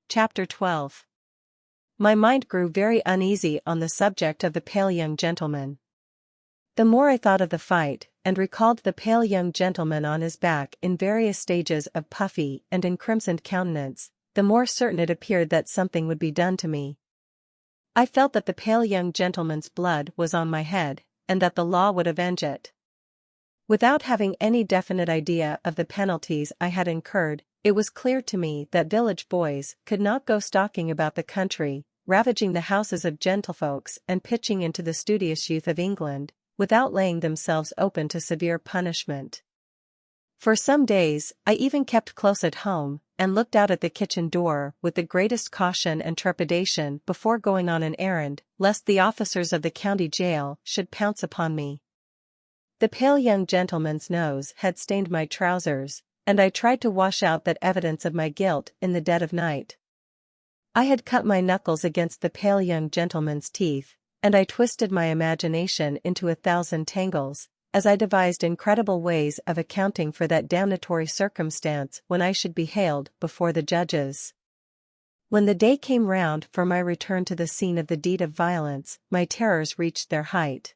Chapter 12. My mind grew very uneasy on the subject of the pale young gentleman. The more I thought of the fight, and recalled the pale young gentleman on his back in various stages of puffy and encrimsoned countenance, the more certain it appeared that something would be done to me. I felt that the pale young gentleman's blood was on my head, and that the law would avenge it. Without having any definite idea of the penalties I had incurred, it was clear to me that village boys could not go stalking about the country, ravaging the houses of gentlefolks and pitching into the studious youth of England, without laying themselves open to severe punishment. For some days, I even kept close at home, and looked out at the kitchen door with the greatest caution and trepidation before going on an errand, lest the officers of the county jail should pounce upon me. The pale young gentleman's nose had stained my trousers, and I tried to wash out that evidence of my guilt in the dead of night. I had cut my knuckles against the pale young gentleman's teeth, and I twisted my imagination into 1,000 tangles, as I devised incredible ways of accounting for that damnatory circumstance when I should be haled before the judges. When the day came round for my return to the scene of the deed of violence, my terrors reached their height.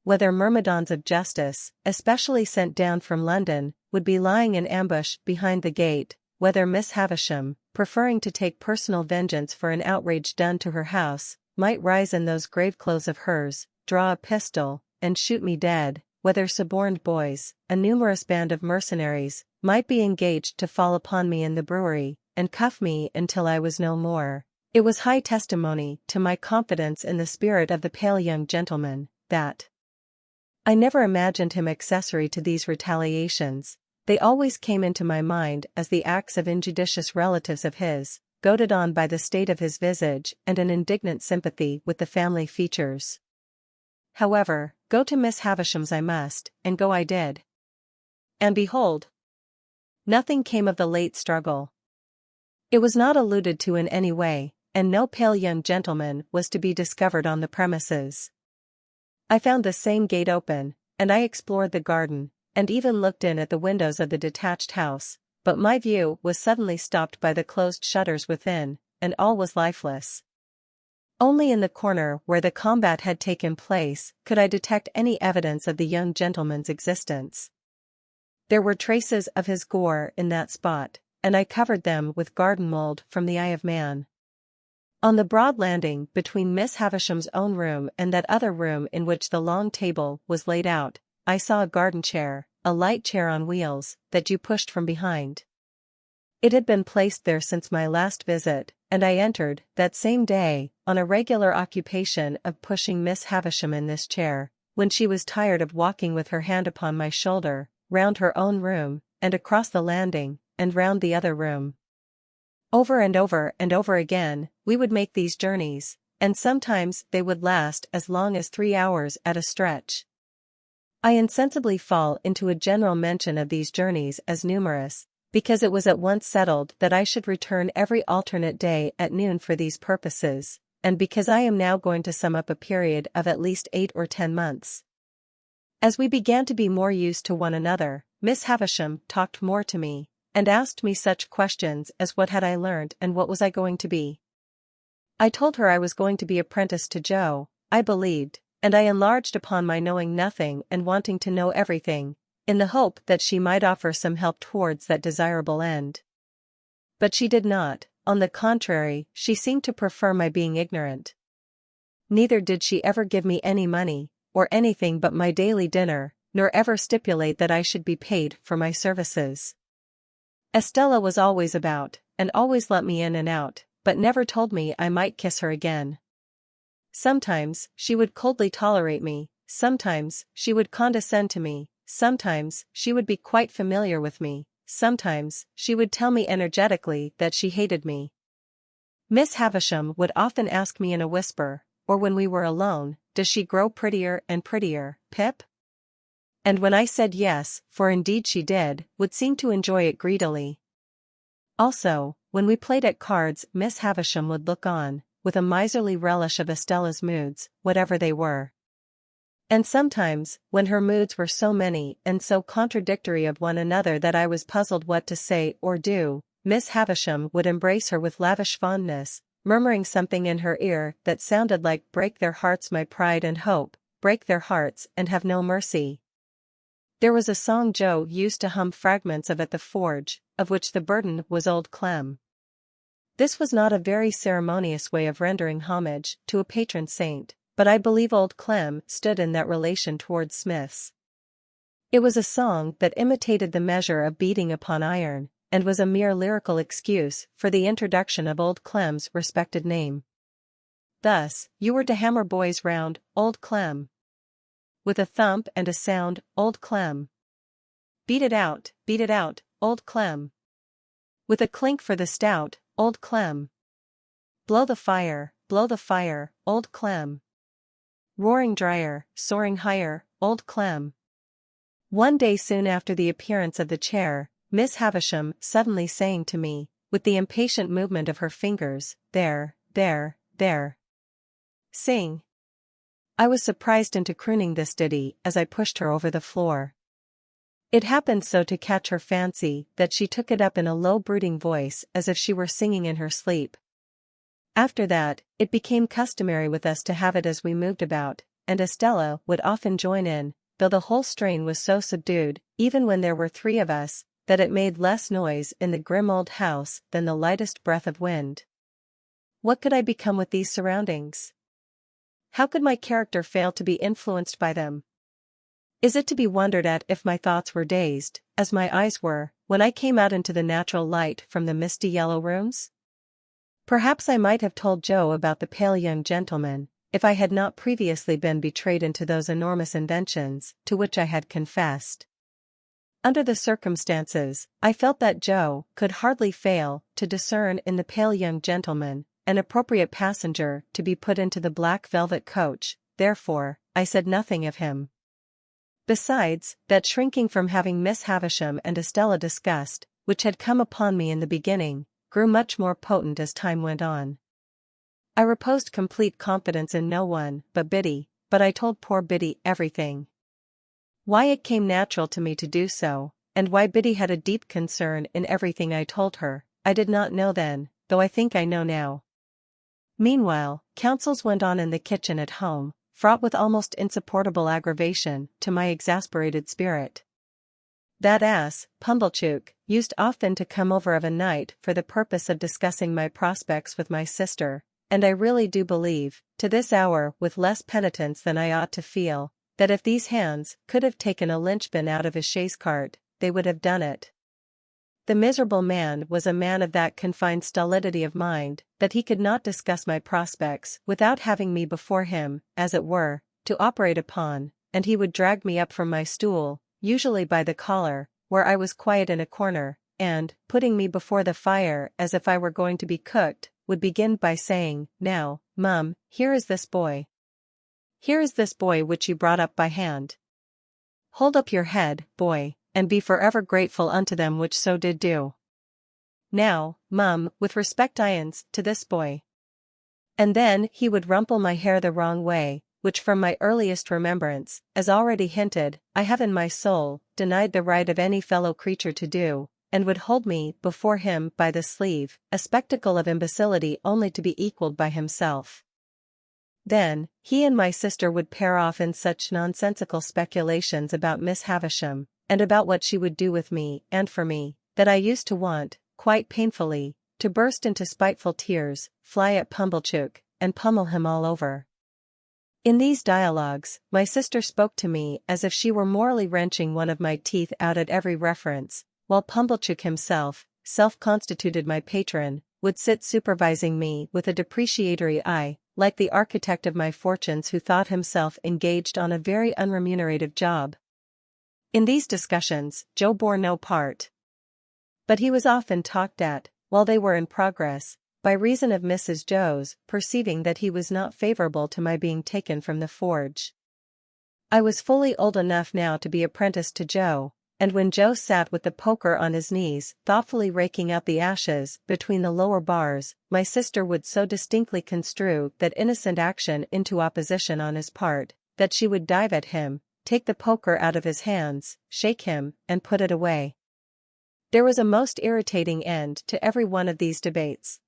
Whether myrmidons of justice, especially sent down from London, would be lying in ambush behind the gate, whether Miss Havisham, preferring to take personal vengeance for an outrage done to her house, might rise in those grave clothes of hers, draw a pistol, and shoot me dead, whether suborned boys, a numerous band of mercenaries, might be engaged to fall upon me in the brewery, and cuff me until I was no more, it was high testimony to my confidence in the spirit of the pale young gentleman, that I never imagined him accessory to these retaliations. They always came into my mind as the acts of injudicious relatives of his, goaded on by the state of his visage and an indignant sympathy with the family features. However, go to Miss Havisham's I must, and go I did. And behold, nothing came of the late struggle. It was not alluded to in any way, and no pale young gentleman was to be discovered on the premises. I found the same gate open, and I explored the garden, and even looked in at the windows of the detached house, but my view was suddenly stopped by the closed shutters within, and all was lifeless. Only in the corner where the combat had taken place could I detect any evidence of the young gentleman's existence. There were traces of his gore in that spot, and I covered them with garden mold from the eye of man. On the broad landing between Miss Havisham's own room and that other room in which the long table was laid out, I saw a garden chair, a light chair on wheels, that you pushed from behind. It had been placed there since my last visit, and I entered, that same day, on a regular occupation of pushing Miss Havisham in this chair, when she was tired of walking with her hand upon my shoulder, round her own room, and across the landing, and round the other room. Over and over and over again, we would make these journeys, and sometimes they would last as long as 3 hours at a stretch. I insensibly fall into a general mention of these journeys as numerous, because it was at once settled that I should return every alternate day at noon for these purposes, and because I am now going to sum up a period of at least 8 or 10 months. As we began to be more used to one another, Miss Havisham talked more to me, and asked me such questions as what had I learned and what was I going to be. I told her I was going to be apprenticed to Joe, I believed, and I enlarged upon my knowing nothing and wanting to know everything, in the hope that she might offer some help towards that desirable end. But she did not, on the contrary, she seemed to prefer my being ignorant. Neither did she ever give me any money, or anything but my daily dinner, nor ever stipulate that I should be paid for my services. Estella was always about, and always let me in and out, but never told me I might kiss her again. Sometimes, she would coldly tolerate me, sometimes, she would condescend to me, sometimes, she would be quite familiar with me, sometimes, she would tell me energetically that she hated me. Miss Havisham would often ask me in a whisper, or when we were alone, does she grow prettier and prettier, Pip? And when I said yes, for indeed she did, would seem to enjoy it greedily. Also, when we played at cards, Miss Havisham would look on, with a miserly relish of Estella's moods, whatever they were. And sometimes, when her moods were so many and so contradictory of one another that I was puzzled what to say or do, Miss Havisham would embrace her with lavish fondness, murmuring something in her ear that sounded like "Break their hearts, my pride and hope, break their hearts and have no mercy." There was a song Joe used to hum fragments of at the forge, of which the burden was Old Clem. This was not a very ceremonious way of rendering homage to a patron saint, but I believe Old Clem stood in that relation towards smiths. It was a song that imitated the measure of beating upon iron, and was a mere lyrical excuse for the introduction of Old Clem's respected name. Thus, you were to hammer boys round, Old Clem. With a thump and a sound, Old Clem. Beat it out, Old Clem. With a clink for the stout, Old Clem. Blow the fire, Old Clem. Roaring drier, soaring higher, Old Clem. One day soon after the appearance of the chair, Miss Havisham suddenly saying to me, with the impatient movement of her fingers, "There. Sing." I was surprised into crooning this ditty as I pushed her over the floor. It happened so to catch her fancy that she took it up in a low brooding voice as if she were singing in her sleep. After that, it became customary with us to have it as we moved about, and Estella would often join in, though the whole strain was so subdued, even when there were 3 of us, that it made less noise in the grim old house than the lightest breath of wind. What could I become with these surroundings? How could my character fail to be influenced by them? Is it to be wondered at if my thoughts were dazed, as my eyes were, when I came out into the natural light from the misty yellow rooms? Perhaps I might have told Joe about the pale young gentleman, if I had not previously been betrayed into those enormous inventions to which I had confessed. Under the circumstances, I felt that Joe could hardly fail to discern in the pale young gentleman an appropriate passenger to be put into the black velvet coach, therefore, I said nothing of him. Besides, that shrinking from having Miss Havisham and Estella discussed, which had come upon me in the beginning, grew much more potent as time went on. I reposed complete confidence in no one but Biddy, but I told poor Biddy everything. Why it came natural to me to do so, and why Biddy had a deep concern in everything I told her, I did not know then, though I think I know now. Meanwhile, councils went on in the kitchen at home, fraught with almost insupportable aggravation to my exasperated spirit. That ass, Pumblechook, used often to come over of a night for the purpose of discussing my prospects with my sister, and I really do believe, to this hour with less penitence than I ought to feel, that if these hands could have taken a linchpin out of his chaise cart, they would have done it. The miserable man was a man of that confined stolidity of mind, that he could not discuss my prospects without having me before him, as it were, to operate upon, and he would drag me up from my stool, usually by the collar, where I was quiet in a corner, and, putting me before the fire as if I were going to be cooked, would begin by saying, "Now, Mum, here is this boy. Here is this boy which you brought up by hand. Hold up your head, boy, and be forever grateful unto them which so did do. Now, Mum, with respect ions to this boy." And then he would rumple my hair the wrong way, which from my earliest remembrance, as already hinted, I have in my soul denied the right of any fellow creature to do, and would hold me before him by the sleeve, a spectacle of imbecility only to be equalled by himself. Then, he and my sister would pair off in such nonsensical speculations about Miss Havisham, and about what she would do with me and for me, that I used to want, quite painfully, to burst into spiteful tears, fly at Pumblechook, and pummel him all over. In these dialogues, my sister spoke to me as if she were morally wrenching one of my teeth out at every reference, while Pumblechook himself, self-constituted my patron, would sit supervising me with a depreciatory eye, like the architect of my fortunes who thought himself engaged on a very unremunerative job. In these discussions, Joe bore no part. But he was often talked at, while they were in progress, by reason of Mrs. Joe's perceiving that he was not favorable to my being taken from the forge. I was fully old enough now to be apprenticed to Joe, and when Joe sat with the poker on his knees thoughtfully raking out the ashes between the lower bars, my sister would so distinctly construe that innocent action into opposition on his part, that she would dive at him, take the poker out of his hands, shake him, and put it away. There was a most irritating end to every one of these debates.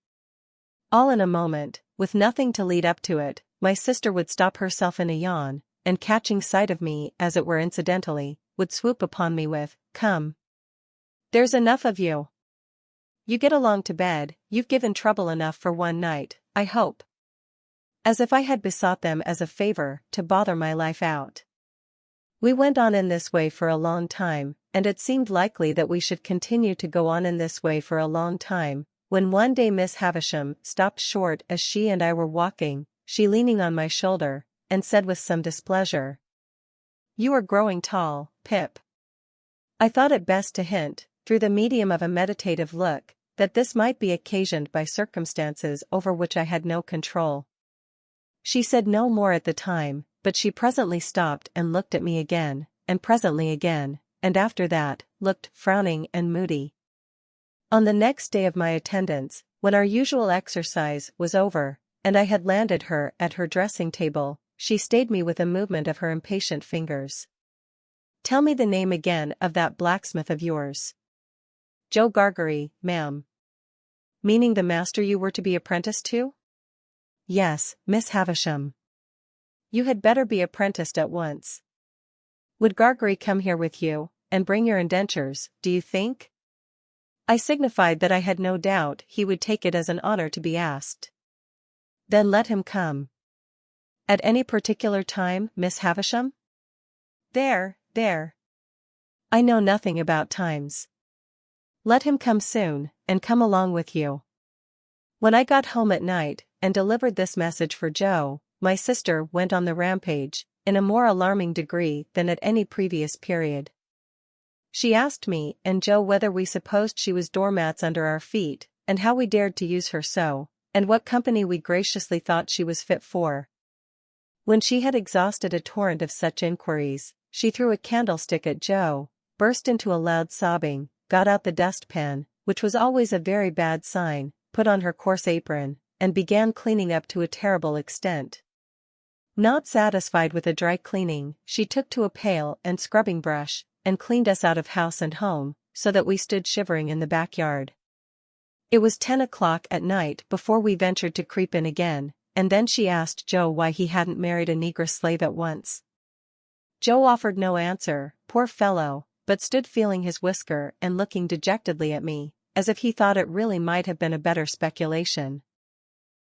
All in a moment, with nothing to lead up to it, my sister would stop herself in a yawn, and catching sight of me as it were incidentally, would swoop upon me with, "Come. There's enough of you. You get along to bed, you've given trouble enough for one night, I hope." As if I had besought them as a favor to bother my life out. We went on in this way for a long time, and it seemed likely that we should continue to go on in this way for a long time, when one day Miss Havisham stopped short as she and I were walking, she leaning on my shoulder, and said with some displeasure, "You are growing tall, Pip." I thought it best to hint, through the medium of a meditative look, that this might be occasioned by circumstances over which I had no control. She said no more at the time, but she presently stopped and looked at me again, and presently again, and after that, looked frowning and moody. On the next day of my attendance, when our usual exercise was over, and I had landed her at her dressing table, she stayed me with a movement of her impatient fingers. "Tell me the name again of that blacksmith of yours." "Joe Gargery, ma'am." "Meaning the master you were to be apprenticed to?" "Yes, Miss Havisham." "You had better be apprenticed at once. Would Gargery come here with you, and bring your indentures, do you think?" I signified that I had no doubt he would take it as an honor to be asked. "Then let him come." "At any particular time, Miss Havisham?" There. I know nothing about times." "Let him come soon, and come along with you." When I got home at night, and delivered this message for Joe, my sister went on the rampage, in a more alarming degree than at any previous period. She asked me and Joe whether we supposed she was doormats under our feet, and how we dared to use her so, and what company we graciously thought she was fit for. When she had exhausted a torrent of such inquiries, she threw a candlestick at Joe, burst into a loud sobbing, got out the dustpan, which was always a very bad sign, put on her coarse apron, and began cleaning up to a terrible extent. Not satisfied with a dry cleaning, she took to a pail and scrubbing brush, and cleaned us out of house and home, so that we stood shivering in the backyard. It was 10 o'clock at night before we ventured to creep in again, and then she asked Joe why he hadn't married a negress slave at once. Joe offered no answer, poor fellow, but stood feeling his whisker and looking dejectedly at me, as if he thought it really might have been a better speculation.